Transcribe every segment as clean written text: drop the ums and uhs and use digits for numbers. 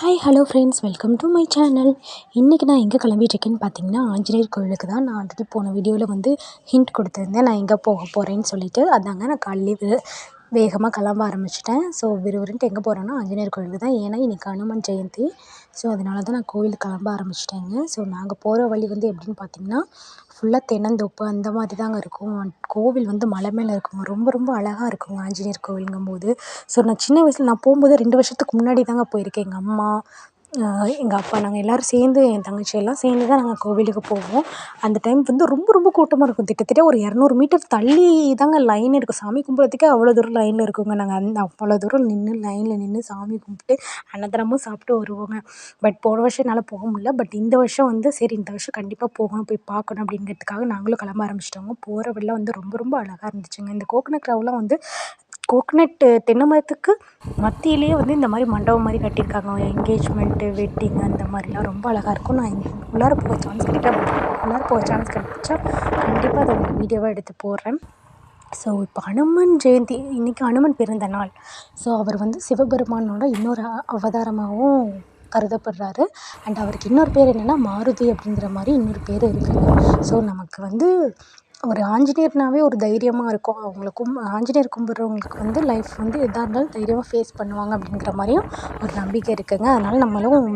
Hi hello friends, welcome to my channel. இன்றைக்கி நான் எங்கே கிளம்பிட்டுருக்கேன்னு பார்த்தீங்கன்னா, ஆஞ்சநேயர் கோவிலுக்கு தான். நான் ஆல்ரெடி போன வீடியோவில் வந்து ஹிண்ட் கொடுத்துருந்தேன் நான் எங்கே போக போகிறேன்னு சொல்லிட்டு. அதாங்க நான் காலையிலே வேகமாக கிளம்ப ஆரம்பிச்சிட்டேன். ஸோ விறுவிறுன்ட்டு எங்கே போகிறேன்னா ஆஞ்சநேயர் கோவிலுக்கு தான். ஏன்னா இன்றைக்கி அனுமன் ஜெயந்தி. ஸோ அதனால தான் நான் கோவிலுக்கு கிளம்ப ஆரம்பிச்சிட்டேங்க. ஸோ நாங்கள் போகிற வழி வந்து எப்படின்னு பார்த்தீங்கன்னா, ஃபுல்லாக தென்னந்தோப்பு அந்த மாதிரி தாங்க இருக்கும். கோவில் வந்து மலை மேலே இருக்குங்க. ரொம்ப ரொம்ப அழகாக இருக்குங்க ஆஞ்சநேயர் கோவிலுங்கும்போது. ஸோ நான் சின்ன வயசில் நான் போகும்போது 2 வருஷத்துக்கு முன்னாடி தாங்க போயிருக்கேன். எங்கள் அம்மா, எங்கள் அப்பா, நாங்கள் எல்லோரும் சேர்ந்து, என் தங்கச்சி எல்லாம் சேர்ந்து தான் நாங்கள் கோவிலுக்கு போவோம். அந்த டைம் வந்து ரொம்ப ரொம்ப கூட்டமாக இருக்கும். கிட்டத்தட்ட ஒரு 200 மீட்டர் தள்ளி தாங்க லைன் இருக்கும். சாமி கும்பிட்றதுக்கே அவ்வளோ தூரம் லைனில் இருக்குங்க. நாங்கள் அவ்வளோ தூரம் லைனில் நின்று சாமி கும்பிட்டு அன்னதானமும் சாப்பிட்டு வருவோங்க. பட் போன வருஷம் என்னால் போக முடியல. பட் இந்த வருஷம் வந்து சரி, இந்த வருஷம் கண்டிப்பாக போகணும், போய் பார்க்கணும் அப்படிங்கிறதுக்காக நாங்களும் கிளம்ப ஆரம்பிச்சிட்டோங்க. போகிற வழியில் வந்து ரொம்ப ரொம்ப அழகாக இருந்துச்சுங்க. இந்த கோகனட் க்ரௌலாம் வந்து கோகனட்டு தென்னை மரத்துக்கு மத்தியிலேயே வந்து இந்த மாதிரி மண்டபம் மாதிரி கட்டியிருக்காங்க. என்கேஜ்மெண்ட்டு, வெட்டிங் அந்த மாதிரிலாம் ரொம்ப அழகாக இருக்கும். நான் உள்ளார போக சான்ஸ் கிடைச்சா கண்டிப்பாக அதை உங்களுக்கு வீடியோவாக எடுத்து போடுறேன். ஸோ இப்போ அனுமன் ஜெயந்தி, இன்றைக்கி அனுமன் பிறந்த நாள். ஸோ அவர் வந்து சிவபெருமானோட இன்னொரு அவதாரமாகவும் கருதப்படுறாரு. அண்ட் அவருக்கு இன்னொரு பேர் என்னென்னா மாருதி அப்படிங்கிற மாதிரி இன்னொரு பேர் இருக்குங்க. ஸோ நமக்கு வந்து ஒரு ஆஞ்சநேயர்னாவே ஒரு தைரியமாக இருக்கும். அவங்களுக்கும் ஆஞ்சநேயர் கும்பிட்றவங்களுக்கு வந்து லைஃப் வந்து எதாக இருந்தாலும் தைரியமாக ஃபேஸ் பண்ணுவாங்க அப்படிங்கிற மாதிரியும் ஒரு நம்பிக்கை இருக்குதுங்க. அதனால் நம்மளும்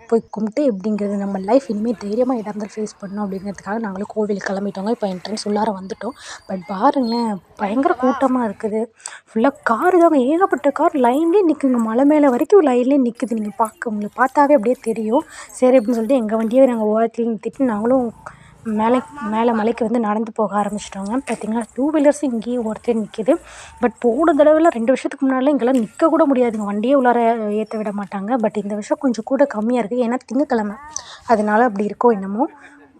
போய் கும்பிட்டு எப்படிங்கிறது நம்ம லைஃப் இனிமேல் தைரியமாக எதாக இருந்தாலும் ஃபேஸ் பண்ணணும் அப்படிங்கிறதுக்காக நாங்களும் கோவிலுக்கு கிளம்பிட்டோங்க. இப்போ என்ட்ரன்ஸ் உள்ளார வந்துவிட்டோம். பட் பாருங்களேன், பயங்கர கூட்டமாக இருக்குது. ஃபுல்லாக காரு தாங்க, ஏகப்பட்ட கார் லைன்லேயே நிற்குங்க. மலை மேலே வரைக்கும் லைன்லேயே நிற்குது. நீங்கள் உங்களுக்கு பார்த்தாவே அப்படியே தெரியும். சரி அப்படின்னு சொல்லிட்டு எங்கள் வண்டியை நாங்கள் ஓரத்தில் நிறுத்திட்டு நாங்களும் மேலே மலைக்கு வந்து நடந்து போக ஆரம்பிச்சிட்டோங்க. பார்த்திங்கன்னா 2 வீலர்ஸ் இங்கேயே ஒருத்தர் நிற்கிது. பட் போன தடவைலாம் 2 வருஷத்துக்கு முன்னாடிலாம் இங்கெல்லாம் நிற்க கூட முடியாதுங்க. வண்டியே உள்ளார ஏற்ற விட மாட்டாங்க. பட் இந்த வருஷம் கொஞ்சம் கூட கம்மியாக இருக்குது. ஏன்னா திங்கக்கிழமை, அதனால அப்படி இருக்கோ என்னமோ.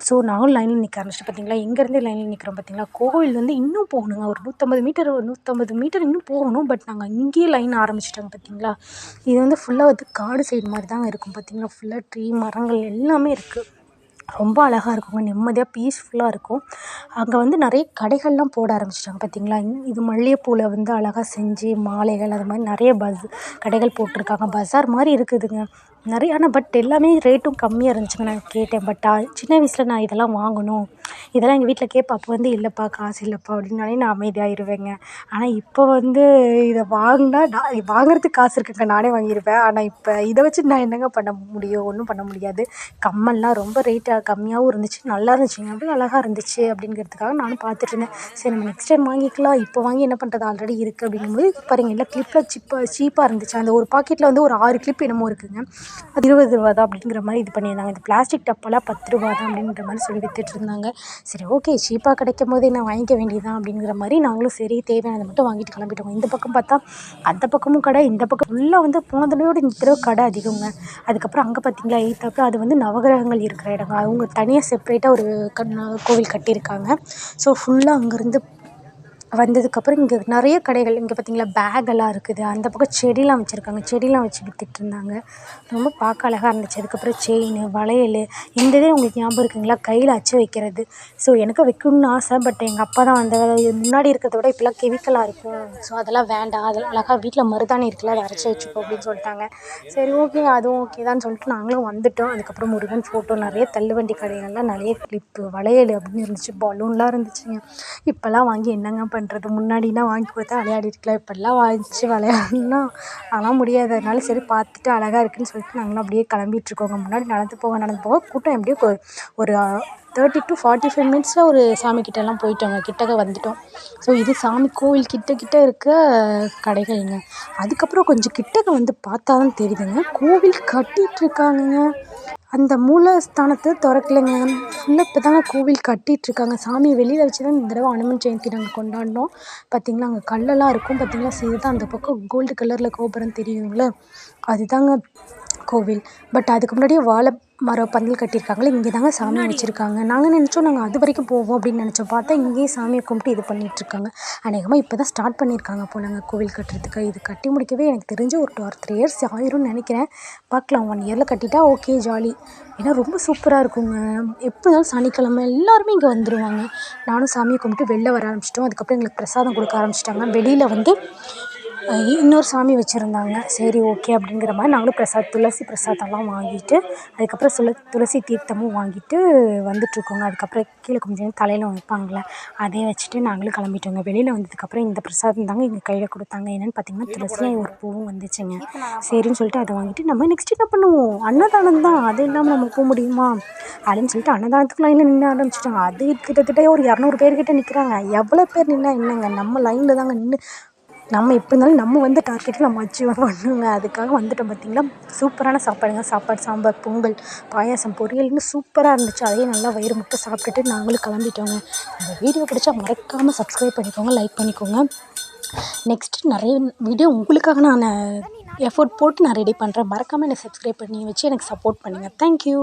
ஸோ நாங்களும் லைனில் நிற்க ஆரம்பிச்சிட்டு, பார்த்திங்களா எங்கேருந்தே லைனில் நிற்கிறோம் பார்த்திங்களா. கோவில் வந்து இன்னும் போகணுங்க. ஒரு 150 மீட்டர் இன்னும் போகணும். பட் நாங்கள் இங்கேயே லைன் ஆரம்பிச்சிட்டோங்க. பார்த்திங்களா, இது வந்து ஃபுல்லாக வந்து காடு சைடு மாதிரி தாங்க இருக்கும். பார்த்திங்களா, ஃபுல்லாக ட்ரீ, மரங்கள் எல்லாமே இருக்குது. ரொம்ப அழகாக இருக்குங்க. நிம்மதியாக பீஸ்ஃபுல்லாக இருக்கும். அங்கே வந்து நிறைய கடைகள்லாம் போட ஆரம்பிச்சிட்டாங்க. பார்த்திங்களா, இது மல்லிகைப்பூவில் வந்து அழகாக செஞ்சு மாலைகள் அது மாதிரி நிறைய கடைகள் போட்டிருக்காங்க. பஜார் மாதிரி இருக்குதுங்க நிறைய. ஆனால் பட் எல்லாமே ரேட்டும் கம்மியாக இருந்துச்சுங்க. நான் கேட்டேன். பட் சின்ன வயசில் நான் இதெல்லாம் வாங்கணும், இதெல்லாம் எங்கள் வீட்டில் கேட்பேன். அப்போ வந்து இல்லைப்பா, காசு இல்லைப்பா அப்படின்னாலே நான் அமைதியாகிடுவேங்க. ஆனால் இப்போ வந்து இதை வாங்கினா வாங்குறதுக்கு காசு இருக்குங்க, நானே வாங்கியிருப்பேன். ஆனால் இப்போ இதை வச்சு நான் என்னங்க பண்ண முடியும்? ஒன்றும் பண்ண முடியாது. கம்மல்லாம் ரொம்ப ரேட்டாக கம்மியாகவும் இருந்துச்சு, நல்லா இருந்துச்சுங்க. அப்படியே அழகாக இருந்துச்சு அப்படிங்கிறதுக்காக நானும் பார்த்துட்டு இருந்தேன். சரி, நம்ம நெக்ஸ்ட் டைம் வாங்கிக்கலாம். இப்போ வாங்கி என்ன பண்ணுறது, ஆல்ரெடி இருக்குது அப்படிங்கும்போது பாருங்கள், எல்லா கிளிப்பில் சீப்பாக இருந்துச்சு. அந்த ஒரு பாக்கெட்டில் வந்து ஒரு 6 கிளிப் என்னமோ இருக்குதுங்க. அது 20 ரூபா தான் அப்படிங்கிற மாதிரி இது பண்ணியிருந்தாங்க. இந்த பிளாஸ்டிக் டப்பெல்லாம் 10 ரூபா தான் அப்படின்ற மாதிரி சொல்லி வித்துட்டு இருந்தாங்க. சரி, ஓகே, சீப்பாக கிடைக்கும் போதே நான் வாங்கிக்க வேண்டியதான் அப்படிங்கிற மாதிரி நாங்களும் சரி தேவையானதை மட்டும் வாங்கிட்டு கிளம்பிட்டோம். இந்த பக்கம் பார்த்தா அந்த பக்கமும் கடை, இந்த பக்கம் ஃபுல்லாக வந்து போன தடவையோட இந்த தடவை கடை அதிகங்க. அதுக்கப்புறம் அங்கே பார்த்தீங்களா எய்த்தாப்புல அது வந்து நவகிரகங்கள் இருக்கிற இடங்க. அவங்க தனியாக செப்பரேட்டாக ஒரு கோவில் கட்டியிருக்காங்க. ஸோ ஃபுல்லாக அங்கேருந்து வந்ததுக்கப்புறம் இங்கே நிறைய கடைகள், இங்கே பார்த்திங்களா பேக்கெல்லாம் இருக்குது. அந்த பக்கம் செடிலாம் வச்சுருக்காங்க, செடிலாம் வச்சு விற்றுட்ருந்தாங்க. ரொம்ப பார்க்க அழகாக இருந்துச்சு. அதுக்கப்புறம் செயின், வளையல், இந்த இதே உங்களுக்கு ஞாபகம் இருக்குங்களா, கையில் அச்சு வைக்கிறது. ஸோ எனக்கு வைக்கணும்னு ஆசை. பட் எங்கள் அப்பா தான் வந்து முன்னாடி இருக்கிறத விட இப்போலாம் கெமிக்கலாக இருக்கும், ஸோ அதெல்லாம் வேண்டாம், அதெல்லாம் அழகாக வீட்டில் மருதாணி இருக்குல்ல, அதை அரைச்சி வச்சுக்கோ அப்படின்னு சொல்லிட்டாங்க. சரி, ஓகே, அதுவும் ஓகே தான் சொல்லிட்டு நாங்களும் வந்துவிட்டோம். அதுக்கப்புறம் முருகன் ஃபோட்டோ, நிறைய தள்ளுவண்டி கடைகள்லாம் நிறைய கிளிப்பு, வளையல் அப்படின்னு இருந்துச்சு, பலூன்லாம் இருந்துச்சுங்க. இப்போல்லாம் வாங்கி என்னங்க பண்ணுறது? முன்னாடினா வாங்கி கொடுத்தா விளையாடிருக்கலாம். இப்போல்லாம் வாங்கிச்சு விளையாடணுன்னா அதெல்லாம் முடியாது. அதனால சரி பார்த்துட்டு அழகாக இருக்குதுன்னு சொல்லிட்டு நாங்களும் அப்படியே கிளம்பிட்டுருக்கோங்க. முன்னாடி நடந்து போக கூட்டம் எப்படியோ ஒரு 30 to 45 மினிட்ஸில் ஒரு சாமிக்கிட்டலாம் போயிட்டோங்க. கிட்டக்க வந்துவிட்டோம். ஸோ இது சாமி கோவில் கிட்ட இருக்க கடைகள்ங்க. அதுக்கப்புறம் கொஞ்சம் கிட்டக்க வந்து பார்த்தா தான் தெரியுதுங்க, கோவில் கட்டிகிட்ருக்காங்கங்க. அந்த மூலஸ்தானத்தை திறக்கலைங்க. ஃபுல்லாக இப்போ தாங்க கோவில் கட்டிகிட்ருக்காங்க. சாமியை வெளியில் வச்சு தான் இந்த தடவை அனுமன் ஜெயந்தி நாங்கள் கொண்டாடினோம். பார்த்திங்களா, அங்கே கல்லெல்லாம் இருக்கும் பார்த்திங்களா. இதுதான் அந்த பக்கம் கோல்டு கலரில் கோபுரம் தெரியுங்களா, அதுதாங்க கோவில். பட் அதுக்கு முன்னாடியே வாழை மரம் பந்தல் கட்டியிருக்காங்களே, இங்கே தாங்க சாமி வச்சுருக்காங்க. நாங்கள் நினச்சோம் நாங்கள் அது வரைக்கும் போவோம் அப்படின்னு நினச்சோம். பார்த்தா இங்கேயே சாமியை கும்பிட்டு இது பண்ணிகிட்ருக்காங்க. அநேகமாக இப்போ தான் ஸ்டார்ட் பண்ணியிருக்காங்க போலங்க கோவில் கட்டுறதுக்கு. இது கட்டி முடிக்கவே எனக்கு தெரிஞ்சு ஒரு 3 இயர்ஸ் ஆயிரும்னு நினைக்கிறேன். பார்க்கலாம், 1 இயரில் கட்டிட்டா ஓகே, ஜாலி. ஏன்னா ரொம்ப சூப்பராக இருக்குங்க. எப்படி இருந்தாலும் சனிக்கிழமை எல்லாருமே இங்கே வந்துடுவாங்க. நானும் சாமியை கும்பிட்டு வெளில வர ஆரம்பிச்சிட்டோம். அதுக்கப்புறம் எங்களுக்கு பிரசாதம் கொடுக்க ஆரம்பிச்சிட்டாங்க. வெளியில் வந்து இன்னொரு சாமி வச்சுருந்தாங்க. சரி ஓகே அப்படிங்கிற மாதிரி நாங்களும் துளசி பிரசாதம்லாம் வாங்கிட்டு அதுக்கப்புறம் துளசி தீர்த்தமும் வாங்கிட்டு வந்துட்டுருக்கோங்க. அதுக்கப்புறம் கீழே குமிஞ்சு தலையில் வைப்பாங்கள்ல, அதையும் வச்சுட்டு நாங்களும் கிளம்பிட்டோங்க. வெளியில் வந்ததுக்கப்புறம் இந்த பிரசாதம் தாங்க எங்கள் கையில் கொடுத்தாங்க. என்னென்னு பார்த்தீங்கன்னா துளசியும் ஒரு பூவும் வந்துச்சுங்க. சரின்னு சொல்லிட்டு அதை வாங்கிட்டு நம்ம நெக்ஸ்ட் என்ன பண்ணுவோம், அன்னதானம் தான், அது இல்லாமல் நம்ம போக முடியுமா அப்படின்னு சொல்லிட்டு அன்னதானத்துக்கு லைனில் நின்று ஆரம்பிச்சிட்டாங்க. அது கிட்டத்தட்ட ஒரு 200 பேர்கிட்ட நிற்கிறாங்க. எவ்வளோ பேர் நின்னா என்னங்க, நம்ம லைனில் தாங்க நின்று நம்ம எப்படி இருந்தாலும் நம்ம வந்து டார்கெட்டில் நம்ம அச்சீவ் பண்ணணுங்க. அதுக்காக வந்துட்டோம் பார்த்தீங்களா. சூப்பரான சாப்பாடுங்க. சாப்பாடு, சாம்பார், பொங்கல், பாயாசம், பொரியல்னு சூப்பராக இருந்துச்சு. அதையும் நல்லா வயிறு முட்டை சாப்பிட்டுட்டு நாங்களும் கிளம்பிட்டோங்க. இந்த வீடியோ பிடிச்சா மறக்காமல் சப்ஸ்கிரைப் பண்ணிக்கோங்க, லைக் பண்ணிக்கோங்க. நெக்ஸ்ட்டு நிறைய வீடியோ உங்களுக்காக நான் எஃபோர்ட் போட்டு நான் ரெடி பண்ணுறேன். மறக்காமல் என்னை சப்ஸ்கிரைப் பண்ணி வச்சு எனக்கு சப்போர்ட் பண்ணுங்கள். தேங்க்யூ.